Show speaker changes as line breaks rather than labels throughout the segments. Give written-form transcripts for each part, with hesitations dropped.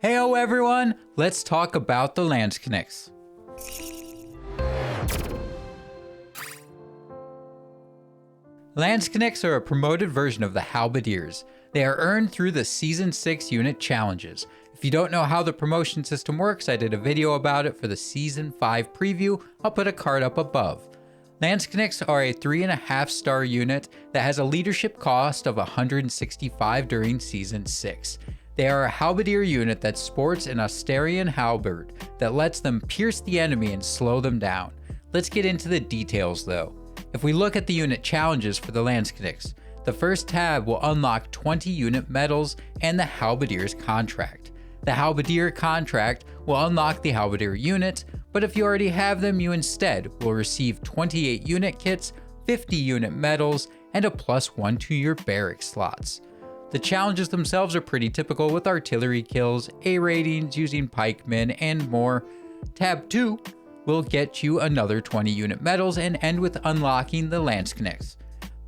Heyo everyone, let's talk about the Landsknechts. Landsknechts are a promoted version of the Halberdiers. They are earned through the Season 6 unit challenges. If you don't know how the promotion system works, I did a video about it for the Season 5 preview. I'll put a card up above. Landsknechts are a 3.5 star unit that has a leadership cost of 165 during Season 6. They are a halberdier unit that sports an Austrian halberd that lets them pierce the enemy and slow them down. Let's get into the details though. If we look at the unit challenges for the Landsknechts, the first tab will unlock 20 unit medals and the Halberdier's contract. The Halberdier contract will unlock the Halberdier unit, but if you already have them, you instead will receive 28 unit kits, 50 unit medals, and a +1 to your barrack slots. The challenges themselves are pretty typical with artillery kills, A ratings using pikemen, and more. Tab 2 will get you another 20 unit medals and end with unlocking the Landsknechts.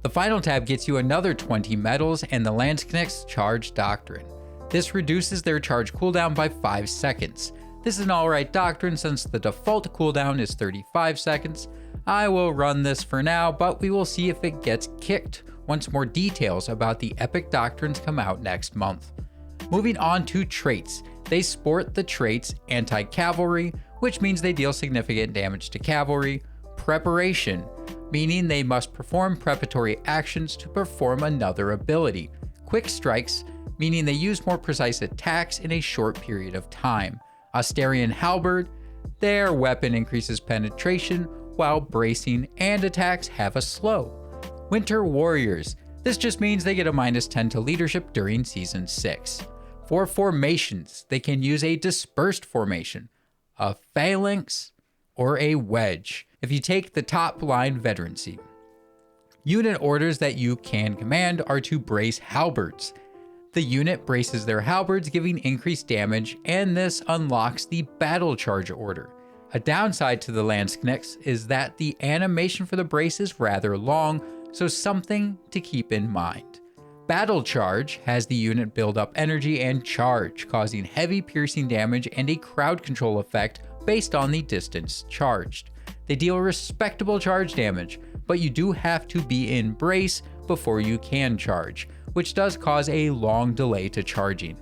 The final tab gets you another 20 medals and the Landsknechts charge Doctrine. This reduces their charge cooldown by 5 seconds. This is an alright doctrine since the default cooldown is 35 seconds. I will run this for now, but we will see if it gets kicked once more details about the epic doctrines come out next month. Moving on to traits. They sport the traits Anti-Cavalry, which means they deal significant damage to cavalry. Preparation, meaning they must perform preparatory actions to perform another ability. Quick Strikes, meaning they use more precise attacks in a short period of time. Austrian Halberd, their weapon increases penetration, while bracing and attacks have a slow. Winter Warriors, this just means they get a -10 to leadership during Season 6. For formations, they can use a dispersed formation, a phalanx, or a wedge, if you take the top line Veterancy. Unit orders that you can command are to brace halberds. The unit braces their halberds, giving increased damage, and this unlocks the Battle Charge order. A downside to the Landsknechts is that the animation for the brace is rather long, so something to keep in mind. Battle Charge has the unit build up energy and charge, causing heavy piercing damage and a crowd control effect based on the distance charged. They deal respectable charge damage, but you do have to be in brace before you can charge, which does cause a long delay to charging.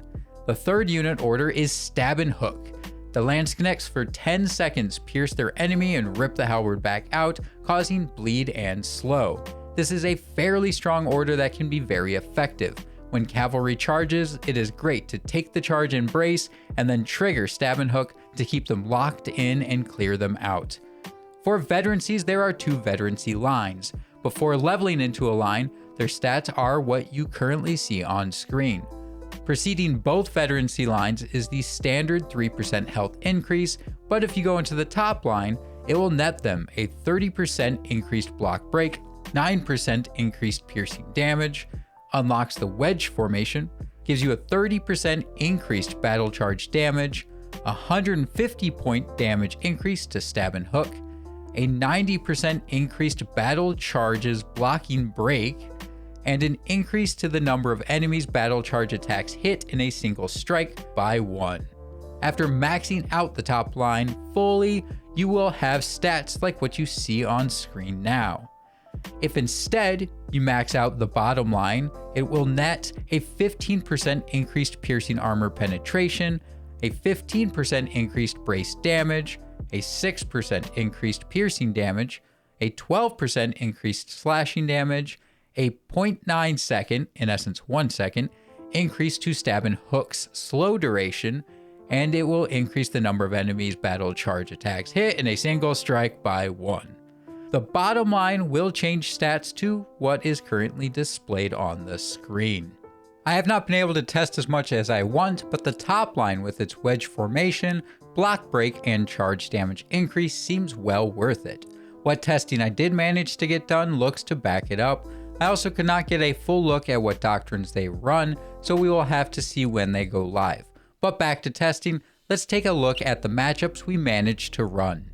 The third unit order is Stab and Hook. The Landsknechts for 10 seconds pierce their enemy and rip the halberd back out, causing bleed and slow. This is a fairly strong order that can be very effective. When cavalry charges, it is great to take the charge and brace, and then trigger Stab and Hook to keep them locked in and clear them out. For Veterancies, there are 2 Veterancy lines. Before leveling into a line, their stats are what you currently see on screen. Preceding both Veterancy lines is the standard 3% health increase, but if you go into the top line, it will net them a 30% increased block break, 9% increased piercing damage, unlocks the wedge formation, gives you a 30% increased battle charge damage, 150 point damage increase to Stab and Hook, a 90% increased battle charges blocking break, and an increase to the number of enemies battle charge attacks hit in a single strike by 1. After maxing out the top line fully, you will have stats like what you see on screen now. If instead you max out the bottom line, it will net a 15% increased piercing armor penetration, a 15% increased brace damage, a 6% increased piercing damage, a 12% increased slashing damage, a 0.9 second, in essence 1 second, increase to Stab and Hook's slow duration, and it will increase the number of enemies battle charge attacks hit in a single strike by 1. The bottom line will change stats to what is currently displayed on the screen. I have not been able to test as much as I want, but the top line with its wedge formation, block break, and charge damage increase seems well worth it. What testing I did manage to get done looks to back it up. I also could not get a full look at what doctrines they run, so we will have to see when they go live. But back to testing, let's take a look at the matchups we managed to run.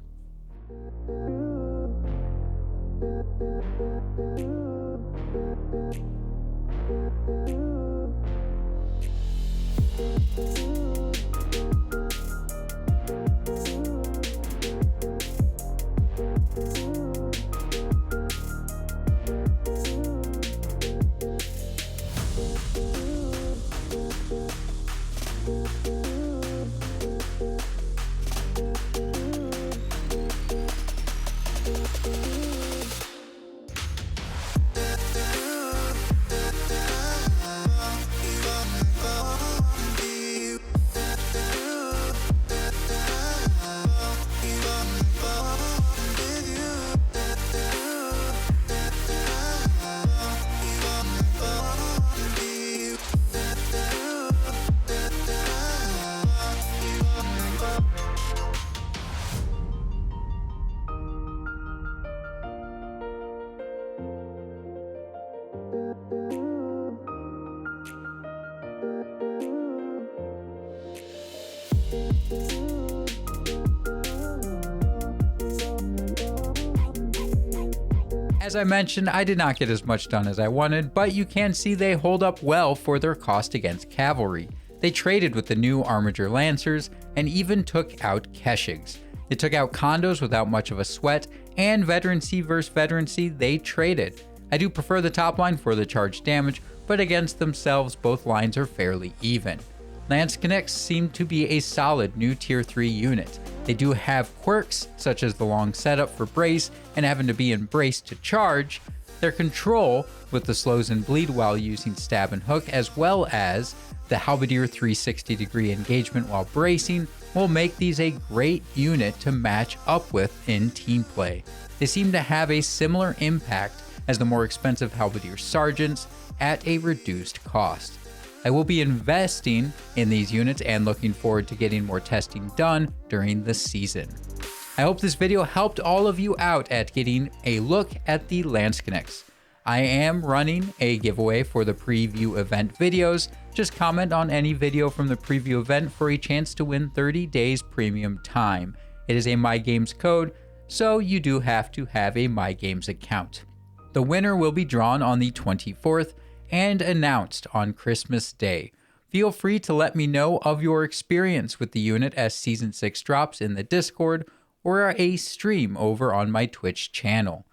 As I mentioned, I did not get as much done as I wanted, but you can see they hold up well for their cost against cavalry. They traded with the new Armiger Lancers and even took out Keshigs. They took out condos without much of a sweat, and Veterancy versus Veterancy they traded. I do prefer the top line for the charge damage, but against themselves both lines are fairly even. Landsknechts seem to be a solid new tier 3 unit. They do have quirks such as the long setup for brace and having to be embraced to charge. Their control with the slows and bleed while using stab and hook, as well as the halberdier 360 degree engagement while bracing, will make these a great unit to match up with in team play. They seem to have a similar impact as the more expensive halberdier sergeants at a reduced cost. I will be investing in these units and looking forward to getting more testing done during the season. I hope this video helped all of you out at getting a look at the Landsknechts. I am running a giveaway for the preview event videos. Just comment on any video from the preview event for a chance to win 30 days premium time. It is a my.games code, so you do have to have a my.games account. The winner will be drawn on the 24th and announced on Christmas Day. Feel free to let me know of your experience with the unit as Season 6 drops in the Discord or a stream over on my Twitch channel.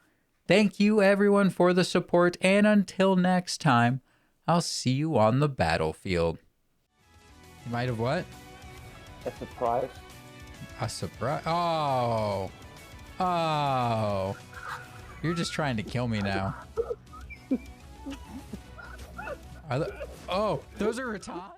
Thank you everyone for the support, and until next time, I'll see you on the battlefield. You might have what?
A surprise.
A surprise? Oh. Oh. You're just trying to kill me now. Oh, those are ratans?